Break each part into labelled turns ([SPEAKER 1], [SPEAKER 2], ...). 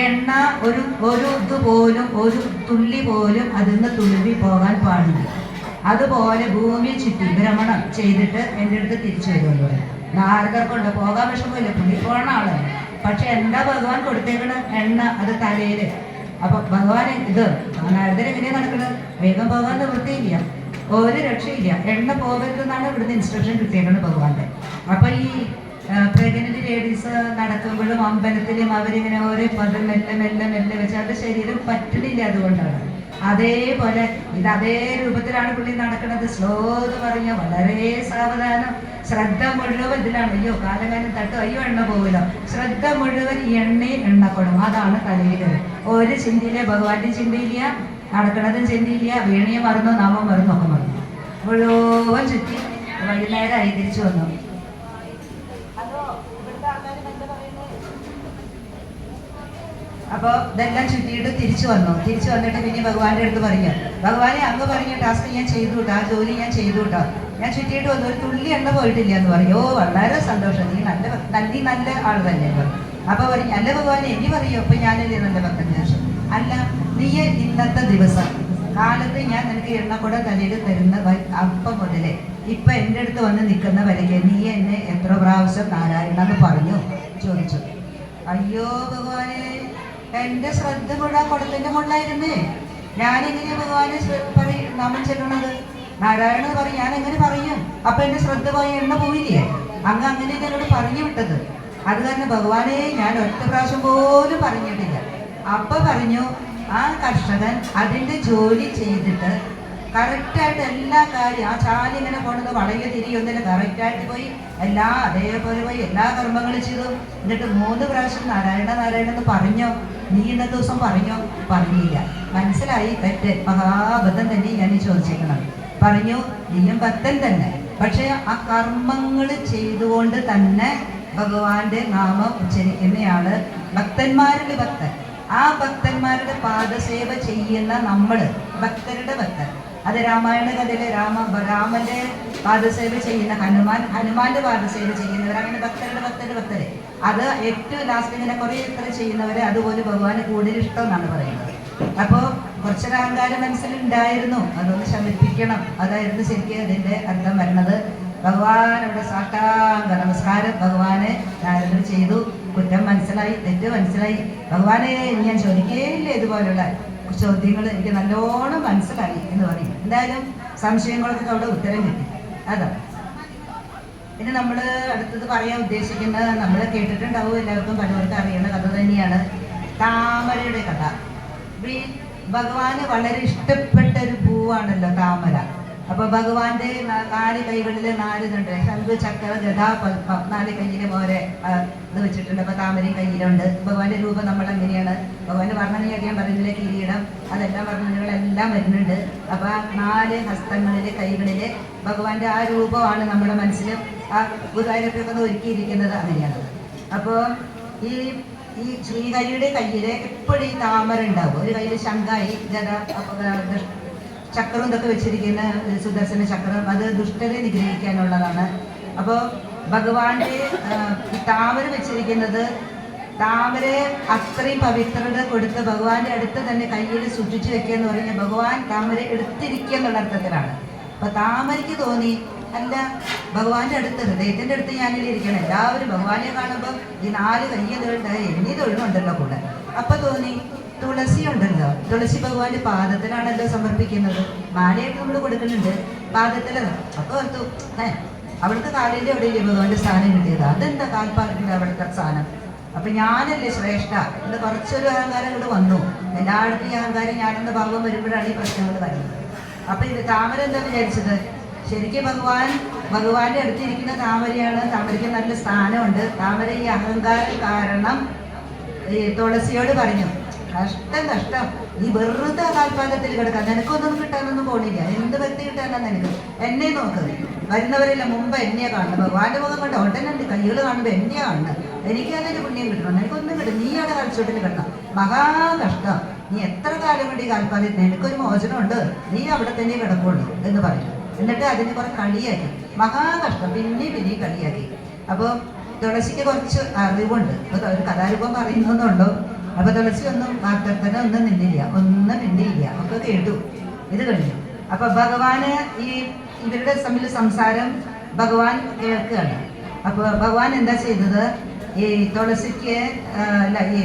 [SPEAKER 1] എണ്ണ ഒരു ഇതുപോലും ഒരു തുള്ളി പോലും അതിൽ നിന്ന് തുളുമ്പി പോകാൻ പാടില്ല. അതുപോലെ ഭൂമി ചുറ്റി ഭ്രമണം ചെയ്തിട്ട് എൻ്റെ അടുത്ത് തിരിച്ചു വരുമല്ലോ. നാരദർക്കുണ്ട് പോകാൻ വിഷമമില്ല, പുള്ളി പോകണ ആള്. പക്ഷെ എന്താ ഭഗവാൻ കൊടുത്തേക്കണ എണ്ണ അത് തലയില്. അപ്പൊ ഭഗവാൻ ഇത് നാരദർ എങ്ങനെയാ നടക്കുന്നത്? വേഗം പോകാൻ നിവൃത്തിയില്ല, ഒരു രക്ഷയില്ല. എണ്ണ പോകരുതെന്നാണ് ഇവിടുന്ന് ഇൻസ്ട്രക്ഷൻ കിട്ടിയേക്കുന്നത് ഭഗവാന്റെ. അപ്പൊ ഈ പ്രഗ്നന്റ് ലേഡീസ് നടക്കുമ്പോഴും അമ്പലത്തിലും അവരിങ്ങനെ ഓരോ പദം മെല്ലെ മെല്ലെ മെല്ലെ വെച്ച് അത് ശരീരം പറ്റണില്ല. അതുകൊണ്ടാണ് അതേപോലെ ഇത് അതേ രൂപത്തിലാണ് പുള്ളി നടക്കുന്നത്. സ്ലോ എന്ന് പറഞ്ഞ വളരെ സാവധാനം, ശ്രദ്ധ മുഴുവൻ ഇതിലാണ്. അയ്യോ കാലകാലം തട്ടും, അയ്യോ എണ്ണ പോകില്ല. ശ്രദ്ധ മുഴുവൻ എണ്ണയും എണ്ണപ്പെടും. അതാണ് തലയിൽ. ഒരു ചിന്തയില്ല, ഭഗവാന്റെ ചിന്തയില്ല, നടക്കണതും ചിന്തയില്ല. വീണയെ മറന്നു, നാമം മറന്നു, ഒക്കെ മറന്നു. മുഴുവൻ ചുറ്റി വൈകുന്നേരമായി തിരിച്ചു വന്നു. അപ്പോൾ ഇതെല്ലാം ചുറ്റിയിട്ട് തിരിച്ചു വന്നു. തിരിച്ചു വന്നിട്ട് പിന്നെ ഭഗവാന്റെ അടുത്ത് പറഞ്ഞു, ഭഗവാനെ അങ്ങ് പറഞ്ഞ ടാസ്ക് ഞാൻ ചെയ്തു കേട്ടോ, ആ ജോലി ഞാൻ ചെയ്തു കേട്ടോ, ഞാൻ ചുറ്റിയിട്ട് വന്നു, ഒരു തുള്ളി എണ്ണ പോയിട്ടില്ല എന്ന് പറയും. ഓ വളരെ സന്തോഷം, നീ നല്ല ആൾ തന്നെ. അപ്പോൾ പറയും, അല്ല ഭഗവാനെ ഇനി പറയൂ. അപ്പോൾ ഞാനല്ലേ നല്ല ഭക്തൻ. ശേഷം അല്ല, നീ ഇന്നത്തെ ദിവസം കാലത്ത് ഞാൻ നിനക്ക് എണ്ണക്കൂടെ തലയിൽ തരുന്ന അപ്പം മുതലേ ഇപ്പൊ എൻ്റെ അടുത്ത് വന്ന് നിൽക്കുന്ന വരയ്ക്ക് നീ എന്നെ എത്ര പ്രാവശ്യം നാരായണ എന്ന് പറഞ്ഞു ചോദിച്ചു. അയ്യോ ഭഗവാനെ, എന്റെ ശ്രദ്ധ മുഴുവൻ കുടത്തിന്റെ മുകളിലായിരുന്നേ. ഞാനെങ്ങനെയാ ഭഗവാനെ നാമം ചെല്ലണത്? നാരായണ പറയും, ഞാൻ എങ്ങനെ പറയും? അപ്പൊ എന്റെ ശ്രദ്ധ പോയി എണ്ണ പോയില്ലേ? അങ്ങനെ എന്നോട് പറഞ്ഞു വിട്ടത്. അത് കാരണം ഭഗവാനെ ഞാൻ ഒറ്റ പ്രാവശ്യം പോലും പറഞ്ഞിട്ടില്ല. അപ്പൊ പറഞ്ഞു, ആ കർഷകൻ അതിന്റെ ജോലി ചെയ്തിട്ട് കറക്റ്റായിട്ട് എല്ലാ കാര്യം, ആ ചാലി ഇങ്ങനെ പോണത് വളയെ തിരിയൊന്നില്ല, കറക്റ്റായിട്ട് പോയി അതേപോലെ പോയി എല്ലാ കർമ്മങ്ങളും ചെയ്തു. എന്നിട്ട് 3 പ്രാവശ്യം നാരായണ നാരായണ എന്ന് പറഞ്ഞോ? നീ ഇന്നത്തെ ദിവസം പറഞ്ഞോ? പറഞ്ഞില്ല. മനസ്സിലായി, തെറ്റ്, മഹാബദ്ധം തന്നെ ഞാൻ ചോദിച്ചേക്കണം. പറഞ്ഞു, നീയും ഭക്തൻ തന്നെ, പക്ഷെ ആ കർമ്മങ്ങൾ ചെയ്തുകൊണ്ട് തന്നെ ഭഗവാന്റെ നാമം ഉച്ചരിക്കുന്നയാള് ഭക്തന്മാരുടെ ഭക്തൻ. ആ ഭക്തന്മാരുടെ പാദസേവ ചെയ്യുന്ന നമ്മള് ഭക്തരുടെ ഭക്തൻ. അത് രാമായണ കഥയിലെ രാമന്റെ പാദസേവ ചെയ്യുന്ന ഹനുമാന്റെ പാദസേവ ചെയ്യുന്നവർ, അങ്ങനെ ഭക്തരുടെ. അത് ഏറ്റവും ലാസ്റ്റ് ഇങ്ങനെ കുറെ എത്ര ചെയ്യുന്നവരെ അതുപോലെ ഭഗവാന് കൂടുതൽ ഇഷ്ടം എന്നാണ് പറയുന്നത്. അപ്പോൾ കുറച്ചൊരു അഹങ്കാരം മനസ്സിലുണ്ടായിരുന്നു, അതൊന്ന് ശമിപ്പിക്കണം. അതായിരുന്നു ശരിക്കും അതിന്റെ അർത്ഥം വരുന്നത്. ഭഗവാൻ ഇവിടെ സാഷ്ടാംഗ നമസ്കാരം ഭഗവാനെ നാരദർ ചെയ്തു. കുറ്റം മനസ്സിലായി, തെറ്റ് മനസ്സിലായി. ഭഗവാനെ ഞാൻ ചോദിക്കേയില്ല ഇതുപോലുള്ള ചോദ്യങ്ങൾ, എനിക്ക് നല്ലോണം മനസ്സിലായി എന്ന് പറയും. എന്തായാലും സംശയങ്ങളൊക്കെ അവിടെ ഉത്തരം കിട്ടി. അതാണ്. പിന്നെ നമ്മൾ അടുത്തത് പറയാൻ ഉദ്ദേശിക്കുന്നത്, നമ്മൾ കേട്ടിട്ടുണ്ടാവും, എല്ലാവർക്കും പലവർക്കും അറിയുന്ന കഥ തന്നെയാണ് താമരയുടെ കഥ. ഭഗവാന് വളരെ ഇഷ്ടപ്പെട്ട ഒരു പൂവാണല്ലോ താമര. അപ്പൊ ഭഗവാന്റെ 4 കൈകളില് 4 ഇതുണ്ട്, ശംഖ് ചക്ര ഗദ പത്മം, 4 കയ്യിലും ഓരോ ഇത് വെച്ചിട്ടുണ്ട്. അപ്പൊ താമരയും കയ്യിലുണ്ട്. ഭഗവാന്റെ രൂപം നമ്മൾ എങ്ങനെയാണ്? ഭഗവാന്റെ വർണ്ണനയൊക്കെ ഞാൻ പറയുന്നില്ല, കിരീടം, അതെല്ലാം വർണ്ണനകളെല്ലാം വരുന്നുണ്ട്. അപ്പൊ 4 ഹസ്തങ്ങളില് കൈകളില് ഭഗവാന്റെ ആ രൂപമാണ് നമ്മുടെ മനസ്സിലും ആ ഗുരുവായൂരപ്പൊക്കെ ഒരുക്കിയിരിക്കുന്നത്. അങ്ങനെയാണ്. അപ്പോൾ ഈ ശ്രീഹരിയുടെ കയ്യില് എപ്പോഴും ഈ താമര ഉണ്ടാവും. ഒരു കയ്യിൽ ശംഖായി ഗദ ചക്രം ഇതൊക്കെ വെച്ചിരിക്കുന്ന സുദർശന ചക്രം, അത് ദുഷ്ടരെ നിഗ്രഹിക്കാനുള്ളതാണ്. അപ്പോൾ ഭഗവാന്റെ ഈ താമര വെച്ചിരിക്കുന്നത്, താമരയെ അത്രയും പവിത്രത കൊടുത്ത് ഭഗവാന്റെ അടുത്ത് തന്നെ കയ്യിൽ സൂക്ഷിച്ചു വെക്കുക എന്ന് പറഞ്ഞാൽ ഭഗവാൻ താമര എടുത്തിരിക്കുക എന്നുള്ള അർത്ഥത്തിലാണ്. അപ്പൊ താമരയ്ക്ക് തോന്നി, അല്ല ഭഗവാന്റെ അടുത്ത്, ഹൃദയത്തിന്റെ അടുത്ത് ഞാനിൽ ഇരിക്കണം. എല്ലാവരും ഭഗവാനെ കാണുമ്പോൾ ഈ 4 കയ്യിലുണ്ട്, എന്നീ തൊഴിലുണ്ടല്ലോ കൂടെ. അപ്പൊ തോന്നി, തുളസി ഉണ്ടല്ലോ, തുളസി ഭഗവാന്റെ പാദത്തിലാണല്ലോ സമർപ്പിക്കുന്നത്. മാലയായിട്ട് നമ്മൾ കൊടുക്കുന്നുണ്ട്, പാദത്തിലാണ്. അപ്പൊ ഓർത്തു, അവിടുത്തെ കാലിന്റെ എവിടെയല്ലേ ഭഗവാന്റെ സ്ഥാനം കിട്ടിയത്? അതെന്താ കാൽപ്പാദത്തിന്റെ അവിടുത്തെ സ്ഥാനം? അപ്പൊ ഞാനല്ലേ ശ്രേഷ്ഠ എന്ന് കുറച്ചൊരു അഹങ്കാരം കൊണ്ട് വന്നു. എല്ലായിടത്തും ഈ അഹങ്കാരം ഞാനെന്ന ഭാവം വരുമ്പോഴാണ് ഈ പ്രശ്നങ്ങൾ വരുന്നത്. അപ്പൊ ഇത് താമര എന്താ വിചാരിച്ചത്? ശരിക്കും ഭഗവാന്റെ അടുത്തിരിക്കുന്ന താമരയാണ്. താമരയ്ക്ക് നല്ല സ്ഥാനമുണ്ട്. താമര ഈ അഹങ്കാരം കാരണം ഈ തുളസിയോട് പറഞ്ഞു, കഷ്ടം, നീ വെറുതെ കാൽപാദത്തിൽ കിടക്കാം, നിനക്കൊന്നും കിട്ടാനൊന്നും പോണില്ല, എന്ത് വ്യക്തി കിട്ടാനാ നിനക്ക്? എന്നെ നോക്ക്, വരുന്നവരെല്ലാം മുമ്പ് എന്നെയാ കാണുന്നത്. ഭഗവാന്റെ മുഖം കണ്ട ഉടനുണ്ട്, കൈകൾ കാണുമ്പോൾ എന്നെയാ കാണുന്നത്. എനിക്ക് അതിന്റെ പുണ്യം കിട്ടണം, നിനക്കൊന്നും കിട്ടും, നീ അവിടെ കളിച്ചോട്ടിൽ കിടണം, മഹാകഷ്ടം, നീ എത്ര കാലം കൊണ്ട് ഈ കാൽപാദത്തിൽ, നിനക്കൊരു മോചനമുണ്ട്, നീ അവിടെ തന്നെ കിടക്കുള്ളൂ എന്ന് പറഞ്ഞു. എന്നിട്ട് അതിന് കുറെ കളിയാക്കി, മഹാകഷ്ടം, പിന്നെ കളിയാക്കി. അപ്പോൾ തുളസിക്ക് കുറച്ച് അറിവുണ്ട്. ഒരു കഥാരൂപം പറയുന്നുണ്ടോ, അപ്പൊ തുളസി ഒന്നും വാർത്തനെ ഒന്നും നിന്നില്ല, ഒന്നും മിണ്ടിയില്ല, ഒക്കെ കേട്ടു. ഇത് കഴിഞ്ഞു. അപ്പൊ ഭഗവാന് ഈ ഇവരുടെ തമ്മിൽ സംസാരം ഭഗവാൻ കേൾക്കുകയാണ്. അപ്പൊ ഭഗവാൻ എന്താ ചെയ്തത്, ഈ തുളസിക്ക് അല്ല ഈ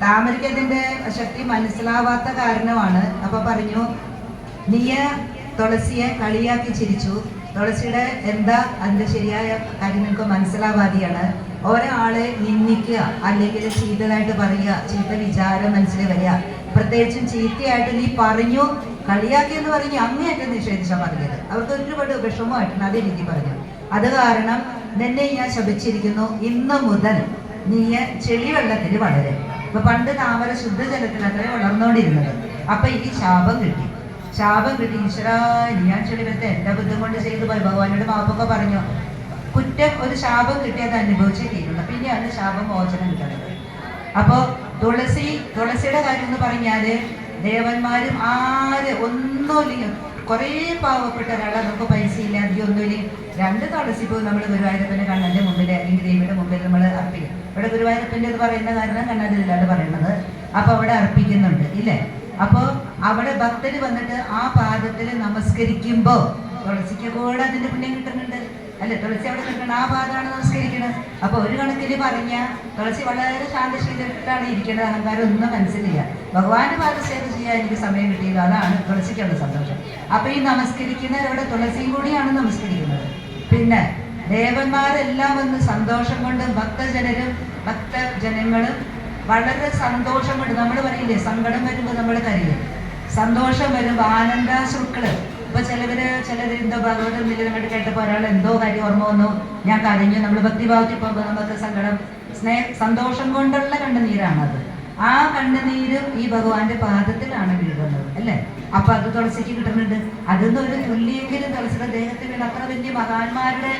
[SPEAKER 1] താമരയ്ക്ക് അതിന്റെ ശക്തി മനസ്സിലാവാത്ത കാരണമാണ്. അപ്പൊ പറഞ്ഞു, നീ തുളസിയെ കളിയാക്കി ചിരിച്ചു, തുളസിയുടെ എന്താ അതിന്റെ ശരിയായ കാര്യം നിനക്ക് മനസ്സിലാവാതെയാണ്. ഒരാളെ നിന്ദിക്കുക അല്ലെങ്കിൽ ചീത്തതായിട്ട് പറയുക, ചീത്ത വിചാരം മനസ്സിൽ വരിക, പ്രത്യേകിച്ചും ചീത്തയായിട്ട് നീ പറഞ്ഞു കളിയാക്കി എന്ന് പറഞ്ഞ് അങ്ങേയറ്റം നിഷേധിച്ചാൽ പറഞ്ഞത്. അവർക്ക് ഒരുപാട് വിഷമമായിട്ടുണ്ട്, അതേ രീതി പറഞ്ഞു. അത് കാരണം നിന്നെ ഞാൻ ശപിച്ചിരിക്കുന്നു, ഇന്ന് മുതൽ നീ ചെളിവെള്ളത്തിൽ വളരും. ഇപ്പൊ പണ്ട് താമര ശുദ്ധജലത്തിൽ അത്രേ വളർന്നുകൊണ്ടിരുന്നത്. അപ്പൊ ഈ ശാപം കിട്ടി. ഈശ്വരാ ഞാൻ ചെളിവെള്ളത്തെ എന്റെ ബുദ്ധം കൊണ്ട് ചെയ്തു പോയി. ഭഗവാനോട് മാപ്പൊക്കെ പറഞ്ഞു. കുറ്റം ഒരു ശാപം കിട്ടിയത് അനുഭവിച്ചേ തീരുള്ളൂ, പിന്നെയാണ് ശാപം മോചനം കിട്ടുന്നത്. അപ്പോ തുളസിയുടെ കാര്യം എന്ന് പറഞ്ഞാല് ദേവന്മാരും ഒന്നുമില്ല, കുറേ പാവപ്പെട്ട ഒരാളെ നമുക്ക് പൈസ ഇല്ല, അധികം ഒന്നുമില്ല, 2 തുളസി പൂ നമ്മൾ ഗുരുവായൂരപ്പന്റെ കണ്ണന്റെ മുമ്പിൽ അല്ലെങ്കിൽ ദേവിയുടെ മുമ്പിൽ നമ്മൾ അർപ്പിക്കും. ഇവിടെ ഗുരുവായൂരപ്പൻ്റെ ഇത് പറയുന്ന കാരണം കണ്ണാടില്ലാണ്ട് പറയുന്നത്. അപ്പൊ അവിടെ അർപ്പിക്കുന്നുണ്ട് ഇല്ലേ. അപ്പോ അവിടെ ഭക്തര് വന്നിട്ട് ആ പാദത്തിൽ നമസ്കരിക്കുമ്പോ തുളസിക്ക് കൂടെ അതിന്റെ പുണ്യം കിട്ടുന്നുണ്ട് അല്ലെ. തുളസി അവിടെ നിൽക്കണം, ആ പാദമാണ് നമസ്കരിക്കുന്നത്. അപ്പൊ ഒരു കണക്കിന് പറഞ്ഞ തുളസി വളരെ ശാന്തശീലിട്ടാണ് ഇരിക്കേണ്ടത്, അഹങ്കാരം ഒന്നും മനസ്സിലില്ല. ഭഗവാന്റെ പാദസേവ ചെയ്യാൻ എനിക്ക് സമയം കിട്ടിയത്, അതാണ് തുളസിക്കുള്ള സന്തോഷം. അപ്പൊ ഈ നമസ്കരിക്കുന്നവരവിടെ തുളസിയും കൂടിയാണ് നമസ്കരിക്കുന്നത്. പിന്നെ ദേവന്മാരെല്ലാം വന്ന് സന്തോഷം കൊണ്ട് ഭക്തജനങ്ങളും വളരെ സന്തോഷം കൊണ്ട്, നമ്മൾ പറയില്ലേ സങ്കടം വരുമ്പോൾ നമ്മൾ കരയും, സന്തോഷം വരുമ്പോൾ ആനന്ദാശ്രുക്കള്. ഇപ്പൊ ചിലര് എന്തോ ഭഗവത് നിലനിങ്ങോട്ട് കേട്ടപ്പോൾ ഒരാൾ എന്തോ കാര്യം ഓർമ്മ വന്നു, ഞാൻ കരഞ്ഞു. നമ്മൾ ഭക്തിഭാവത്തിൽ പോകുമ്പോൾ നമുക്ക് സങ്കടം സന്തോഷം കൊണ്ടുള്ള കണ്ണുനീരാണത്. ആ കണ്ണുനീരും ഈ ഭഗവാന്റെ പാദത്തിലാണ് വീഴുന്നത് അല്ലേ. അപ്പൊ അത് തുളസിക്ക് കിട്ടുന്നുണ്ട്. അതൊന്നും ഒരു തുല്യെങ്കിലും തുളസിയുടെ ദേഹത്തിൽ വീണ് അത്ര വലിയ മഹാന്മാരുടെ